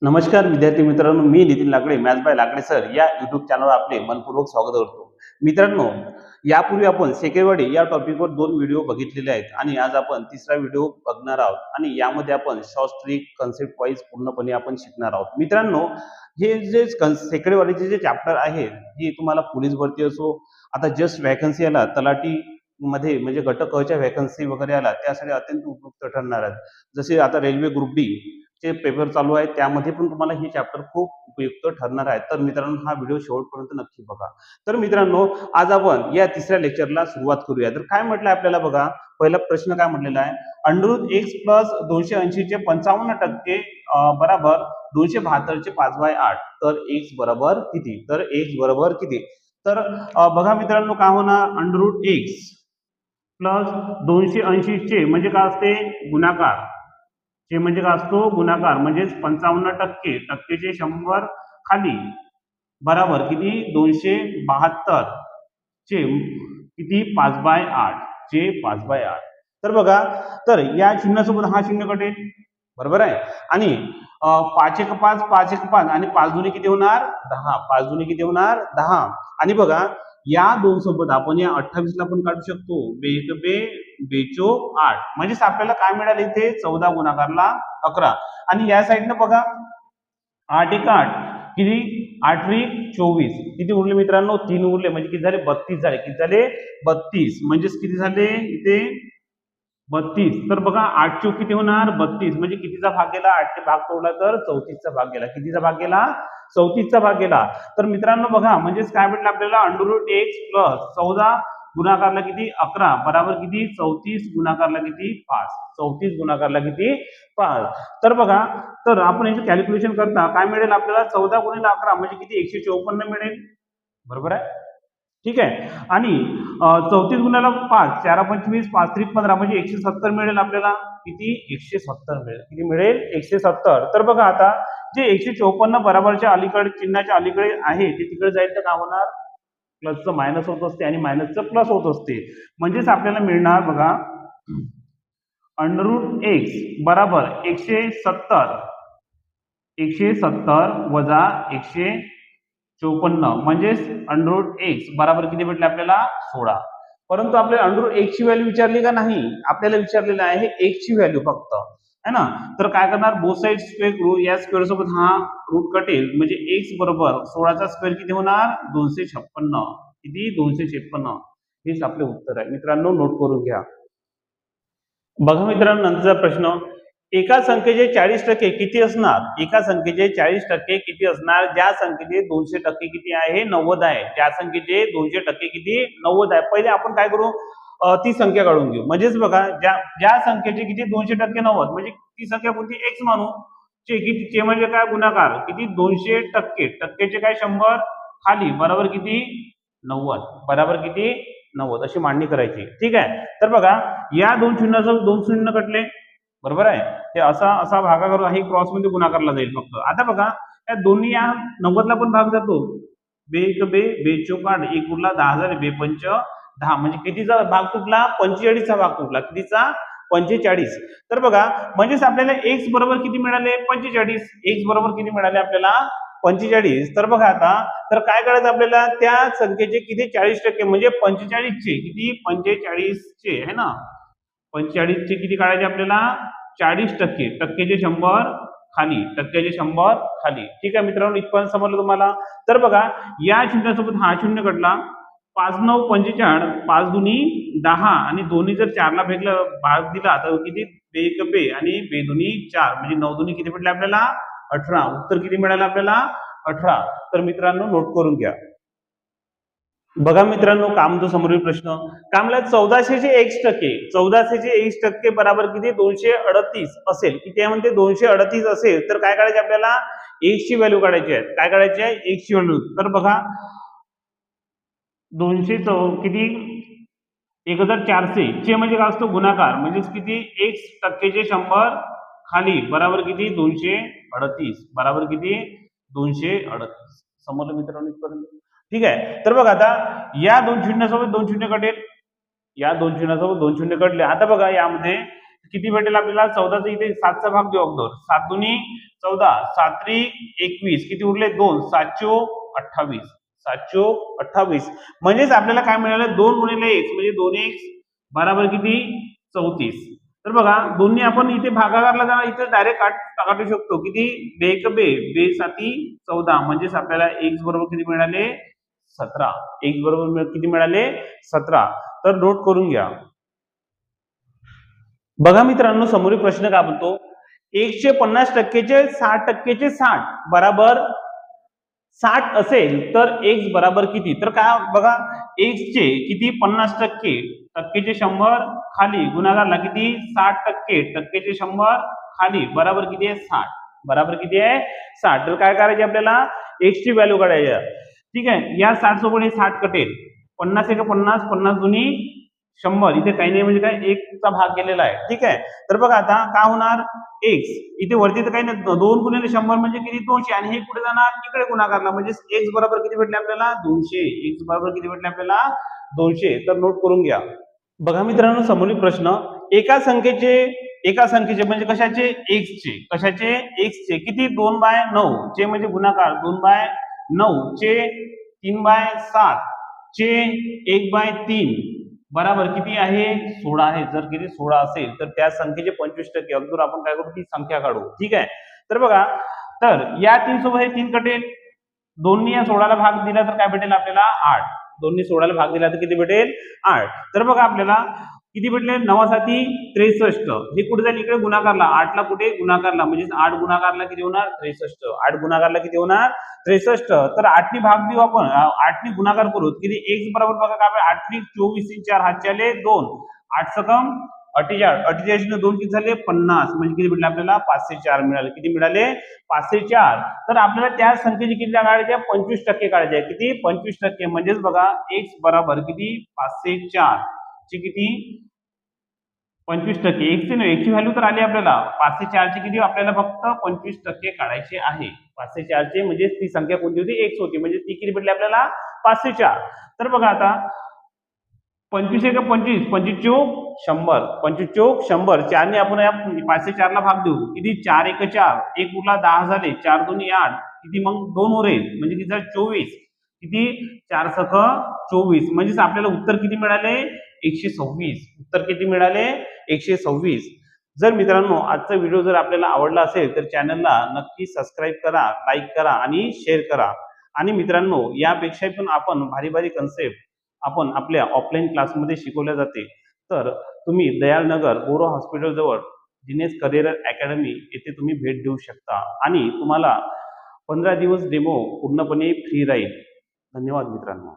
नमस्कार विद्यार्थी मित्रांनो, मी नितीन लाकडे, मॅथ्स बाय लाकडे सर या युट्यूब चॅनलवर आपले मनपूर्वक स्वागत करतो. मित्रांनो, यापूर्वी आपण सेकंडवाडी या टॉपिकवर 2 व्हिडिओ बघितलेले आहेत आणि आज आपण तिसरा व्हिडिओ बघणार आहोत आणि यामध्ये आपण शॉर्ट ट्रिक कन्सेप्ट वाईज पूर्णपणे आपण शिकणार आहोत. मित्रांनो, हे जे सेकंडवाडीचे जे चॅप्टर आहे, हे तुम्हाला पोलीस भरती असो, आता जस्ट वॅकन्सी आला तलाठी मध्ये म्हणजे गट क च्या वॅकन्सी वगैरे आला, त्यासाठी अत्यंत उपयुक्त ठरणार आहेत. जसे आता रेल्वे ग्रुप डी चे पेपर चालू आहेत, त्यामध्ये पण तुम्हाला हे चॅप्टर खूप उपयुक्त ठरणार आहे. तर मित्रांनो, हा व्हिडिओ शेवटपर्यंत नक्की बघा. तर मित्रांनो, आज आपण या तिसऱ्या लेक्चरला सुरुवात करूया. तर काय म्हटलं आपल्याला बघा, पहिला प्रश्न काय म्हटलेला आहे, √x प्लस 280 चे 55% बरोबर 272 चे 5/8. तर x बरोबर किती? तर x बरोबर किती? तर बघा मित्रांनो, काय होणार, √x प्लस 280 चे म्हणजे काय असते, गुणाकार. चे म्हणजे काय असतो, गुणाकार. म्हणजेच 55% टक्केचे 100 खाली बरोबर किती, 272 चे किती, 5/8 चे 5/8. तर बघा, तर या चिन्हासोबत हा चिन्ह कटेल, बरोबर आहे. आणि 5 एक 5, 5 एक 5 आणि 5 दुनी किती होणार, 10. 5 दुनी किती होणार, 10. आणि बघा, या दोन सोबत आपण या 28 ला पण काढू शकतो. बे एक बे, बेचोक 8. म्हणजेच आपल्याला काय मिळाले इथे, 14 गुणाकारला 11. आणि या साईडनं बघा, 8 एक 8 किती, 8 त्रिक 24. किती उरले मित्रांनो, 3 उरले. म्हणजे किती झाले, 32 झाले. किती झाले, 32. म्हणजेच किती झाले इथे, 32. तर बघा, 8 चौक किती होणार, 32. म्हणजे कितीचा भाग गेला, 8 ने भाग तोडला तर 34चा भाग गेला. कितीचा भाग गेला, 34चा भाग गेला. तर मित्रांनो बघा, म्हणजेच काय म्हटलं आपल्याला, √x प्लस 14 गुणाकारला किती, 11 बरोबर किती, 34 गुणाकारला किती, 5. 34 गुणाकारला किती, 5. तर बघा, तर आपण याचं कॅल्क्युलेशन करता काय मिळेल आपल्याला, 14 गुणिले 11 म्हणजे किती, 154 मिळेल, बरोबर आहे. ठीक आहे. आणि 34 गुणिले 5, 4 25, 5 त्रिक 15 म्हणजे 170 मिळेल आपल्याला. किती, 170 मिळेल. किती मिळेल, 170. तर बघा, आता जे 154 बरोबरच्या अलीकडे, चिन्हाच्या अलीकडे आहे, ते तिकडे जाईल तर काय होणार, प्लसचं मायनस होत असते आणि मायनसचं प्लस होत असते. म्हणजेच आपल्याला मिळणार बघा, √x बरोबर 170 वजा 154 म्हणजेच √x बरोबर किती भेटले आपल्याला, 16. परंतु आपल्याला √x ची व्हॅल्यू विचारली का नाही, आपल्याला विचारलेलं आहे x ची व्हॅल्यू फक्त, है ना. तर काय करणार, बोथ साइड स्क्वेअर करू, या स्क्वेअर सोबत हा रूट कटेल. म्हणजे x बरोबर 16 चा स्क्वेअर किती होणार, 256. किती, 256. हेच आपले उत्तर आहे. मित्रांनो, नोट करून घ्या. बघा मित्रांनो, नंतरचा प्रश्न, एका संख्येचे 40% किती असणार, एका संख्येचे 40% किती असणार, ज्या संख्येचे 200% किती आहे, 90 आहे. ज्या संख्येचे 200% किती, 90 आहे. पहिले आपण काय करू, ती संख्या काढून घेऊ. म्हणजेच बघा, ज्या संख्येचे किती 200% 90, म्हणजे ती संख्या कोणती, x मानू. चे किती, चे म्हणजे काय, गुणाकार. किती, 200%, टक्केचे काय, 100 खाली बरोबर किती, 90 बरोबर किती, 90. अशी मांडणी करायची. ठीक आहे. तर बघा, या दोन शून्यासोबत 2 शून्य कटले, बरोबर आहे. हे असा असा भागाकार आहे, क्रॉस मध्ये गुणाकारला जाईल फक्त. आता बघा, या दोन्ही, या 90 ला पण भाग जातो. बे एक बे, बेचोक 8, एक उरला 10 झाले, बे पंच 10. म्हणजे कितीचा भाग तुटला, 45चा भाग तुटला. कितीचा, 45. तर बघा, म्हणजेच आपल्याला x बरोबर किती मिळाले, 45. x बरोबर किती मिळाले आपल्याला, 45. तर बघा आता, तर काय करायचं आपल्याला, त्या संख्येचे किती, 40% म्हणजे 45 चे किती, 45 चे, है ना. 45 चे किती काढायचे आपल्याला, 40%, टक्केचे 100 खाली, टक्केचे 100 खाली. ठीक आहे मित्रांनो, इथपर्यंत समजलं तुम्हाला. तर बघा, या शून्यासोबत हा शून्य कटला, 5 9 45, 5 दुनी 10 आणि दोन्ही जर 4 ला भाग दिला तर किती, बे एक बे आणि बे दुनी 4 म्हणजे 9 दुनी किती भेटले आपल्याला, 18. उत्तर किती मिळालं आपल्याला, 18. तर मित्रांनो, नोट करून घ्या. बघा मित्रांनो, काम जो समोरील प्रश्न, कामला 1400 चे x%, 1400 चे x% बरोबर किती, 238 असेल. किती आहे म्हणते, 238 असेल. तर काय काढायचे आपल्याला, x ची व्हॅल्यू काढायची आहे. काय काढायची आहे, x ची व्हॅल्यू. तर बघा, 200 किती, 1400 चे म्हणजे काय असतो, गुणाकार. म्हणजेच किती, x टक्केचे 100 खाली बरोबर किती, 238 बरोबर किती, 238. समजलं मित्रांनो इथपर्यंत. ठीक आहे. तर बघा, आता या 2 शून्यासोबत 2 शून्य कटेल, या 2 शून्यासोबत 2 शून्य कटले. आता बघा, यामध्ये किती भेटेल आपल्याला? 14चा इथे 7चा भाग देऊ अगोदर. 7 दुनी 14, 7 त्रिक 21, किती उरले? 2, 7 चोक 28, 7 चोक 28. म्हणजेच आपल्याला काय मिळालं? 2 गुणिले x म्हणजे 2x बरोबर किती? 34. तर बघा दोन्ही आपण इथे भागाकारला जाणार, इथे डायरेक्ट काढू शकतो. किती? बे एक बे, बे साती 14, म्हणजेच आपल्याला x बरोबर किती मिळाले? 17. x बरोबर किती मिळाले? 17. तर नोट करून घ्या. बघा मित्रांनो, समोरील प्रश्न काय म्हणतो? x चे 50%चे 60%चे 60 बरोबर 60 असेल तर x बरोबर किती? तर काय बघा, x चे किती? 50%, टक्केचे 100 खाली गुणाकारला किती? 60%, टक्केचे 100 खाली बरोबर किती आहे? 60. बरोबर किती आहे? 60. तर काय करायचे आपल्याला? x ची व्हॅल्यू काढायची. ठीक आहे, या 60 सोबत हे 60 कटेल. 50 एक 50, 50 दुनी 100, इथे काही नाही म्हणजे काय? 1 चा भाग गेलेला आहे. ठीक आहे, तर बघा आता काय होणार? x इथे वरती तर काही नाही, 2 गुणिले 100 म्हणजे किती? 200, आणि हे कुठे जाणार? इकडे गुणाकारला, म्हणजे x बरोबर किती भेटले आपल्याला? 200. x बरोबर किती भेटले आपल्याला? 200. तर नोट करून घ्या. बघा मित्रांनो, समोरील प्रश्न, एका संख्येचे म्हणजे कशाचे? x चे. कशाचे? x चे किती? 2/9 चे म्हणजे गुणाकार, 2/9 चे 3/7 चे 1/3 बरोबर किती आहे? 16 आहे. जर किती 16 असेल तर त्या संख्येचे 25%. अगोदर आपण काय करू? ती संख्या काढू. ठीक आहे, तर बघा, तर या 3 सोबत हे 3 कटेल. 2नी या 16ला भाग दिला तर काय भेटेल आपल्याला? 8. 2नी 16ला भाग दिला तर किती भेटेल? 8. तर बघा आपल्याला किती भेटले? 9 साती 63. हे कुठे जाईल? इकडे गुणाकारला. 8ला कुठे? गुणाकारला, म्हणजे 8 गुणाकारला किती होणार? 63. 8 गुणाकारला किती होणार? 63. तर 8नी भाग देऊ आपण, 8नी गुणाकार करू. किती? x बरोबर बघा काय? 8 त्रिक 24, 4 हातचे आले 2, 8 सकम 48, 48 ने 2 किती झाले? 50, म्हणजे किती भेटले आपल्याला? 504 मिळाले. किती मिळाले? 504. तर आपल्याला त्या संख्येची किती काढायची आहे? 25% काढायची आहे. किती? 25%. म्हणजेच बघा x बरोबर किती? 504 ची किती? 25%. x ची व्हॅल्यू तर आली आपल्याला 504 ची किती? आपल्याला फक्त 25% काढायचे आहे. 504 चे म्हणजे ती संख्या कोणती होती? x होती, म्हणजे ती किती भेटली आपल्याला? 504. तर बघा आता 25 एक 25, 25 चोक 100, 25 चोक 100. 4 ने आपण या 504 ला भाग देऊ. किती? 4 एक 4, 1 उरला 10 झाले, 4 दुनी 8, किती मग 2 उरेल, म्हणजे किती झाले? 24. किती? 4 सख 24, म्हणजेच आपल्याला उत्तर किती मिळाले? 126. उत्तर किती मिळाले? 126. जर मित्रांनो आजचा व्हिडिओ जर आपल्याला आवडला असेल तर चॅनलला नक्की सबस्क्राईब करा, लाईक करा आणि शेअर करा. आणि मित्रांनो, यापेक्षा पण आपण भारी भारी कन्सेप्ट आपण आपल्या ऑफलाईन क्लासमध्ये शिकवल्या जाते. तर तुम्ही दयालनगर गौरव हॉस्पिटल जवळ जिनेस करिअर अकॅडमी येथे तुम्ही भेट देऊ शकता, आणि तुम्हाला 15 दिवस डेमो पूर्णपणे फ्री राहील. धन्यवाद मित्रांनो.